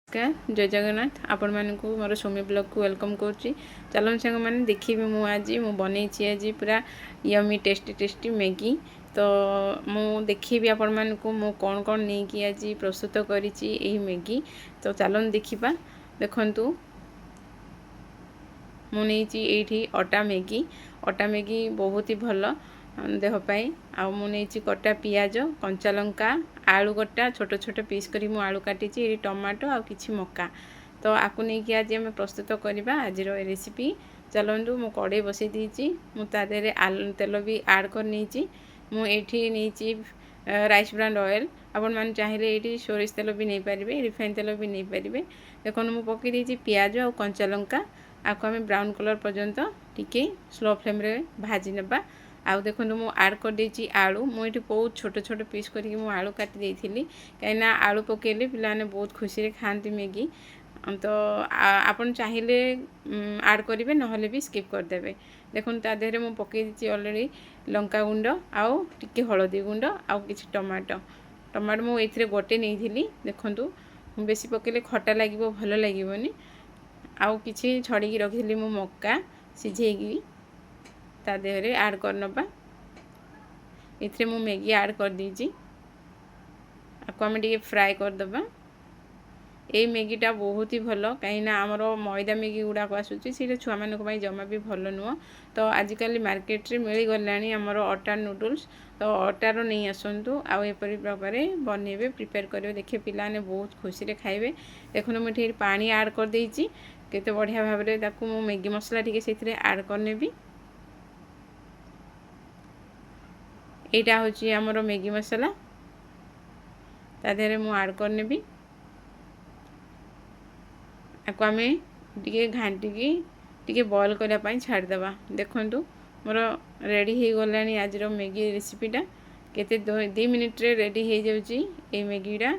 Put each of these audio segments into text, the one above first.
नमस्कार जय जगन्नाथ आपण मानक मोर सोमी ब्लॉग को वेलकम करुच्ची। चलन सांग मैंने देखी मु आज बनई आज पूरा यमी टेस्टी मैगी। तो मु देखी आपण मानक मु कौन कौन नहीं कि आज प्रस्तुत करी मैगी। तो चलन देखा देखु मुझे अटा मैगी बहुत ही भल देहपाई। आउ मुझे कटा पियाज कंचा लंका आलू कटा छोट छोट पीस करी मु आलू काटी टमाटो आ किछि मक्का। तो आपको नहीं कि आज आम प्रस्तुत करवा आज रेसिपी। चलतु मु कड़े बसई देती मुझे आलू तेल भी आड कर नहीं राइस ब्रांड ऑयल आपण मैंने चाहिए ये सोरिष तेल भी नहीं पारे रिफाइन तेल भी नहीं पारे। देखो मुझे पकई देती पियाज आ कंचा लंका आपको आम ब्राउन कलर पर्यंत टिके स्लो फ्लेम रे भाजी नेबा। आउ देखो मु आड कर देची आलू मुझे बहुत छोट छोट पीस करके मु आलू काटी देइथिली कहीं आलू पकेले पिलाने बहुत खुशी रे खाती मैगी। तो आपन चाहिए आड करेंगे नहले भी स्किप करदे। देखो तादेहरे मु पकई देची ऑलरेडी लंका गुंड आउ टिके हलदी गुंड आउ किछि टमाटो मु एथिरे गोटे नहीं। देखु बेसी पकेले खटा लगे भल लगेनि। आउ किछि छड़ी रखी मु मक्का सिझेगी तादेहरे आड करनबा। इथे मु मैगी आड कर दीची आपको आम टे फ्राए करदबा। ये मैगीटा बहुत ही भल कहीं आमर मैदा मैगी गुड़ाक आसूसी से छुआ मानक जमा भी भल नुह। तो आजिकल मार्केट रे मिल गला आमर अटा नूडल्स। तो अटार नहीं आसतु आपर प्रकार बनइबे प्रिपेयर करेंगे देखिए पिलाने बहुत खुशी रे खाइबे। देखो मुझे पानी आड कर देची केते बढ़िया भाव में मैगी मसला टी से आड करनेबी। यहाँ हूँ आमर मैगी मसला तादेहरे मु आड करनेबी। आपको आम टे घाटिकी टे बॉयल करने छाड़देवा। देखु मोर रेडी हो गला आज मैगी रेसिपीटा केते 2 मिनिट रे रेडी हो जाउची। ए मैगीटा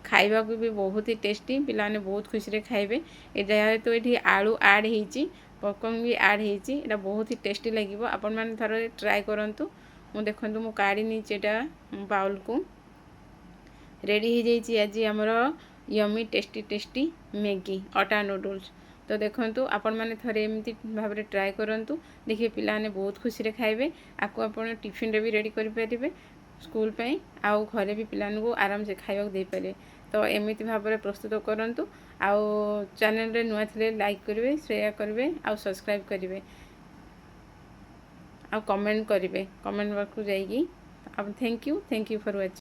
खाइबा को भी बहुत ही टेस्टी पिलाने बहुत खुशी रे खाइबे। तो ये आलू आड होती पॉपकॉर्न भी आड होती बहुत ही टेस्टी लगे। आपण मैंने थोड़े ट्राए करंतु। मु देखु मु काढ़ी नीचा बाउल को रेडी हो जाइए आज आमर यमी टेस्टी मैगी अटा नूडल्स। तो देखु आपण मैंने थोड़े एमती भाव में ट्राए करंतु देखिए पिलाने बहुत खुशी रे खाइबे। आपको आपण टिफिन रे भी रेडी करें स्कूल पे आउ घरे भी पिलान को आराम से खाइबा दे पारे। तो एमती भाव में प्रस्तुत करंतु। आउ चैनल रे नुआ थिले लाइक करेंगे शेयर करेंगे आउ सब्सक्राइब करेंगे आ कमेंट करेंगे कमेंट बॉक्स को जाइए। Thank you for watching.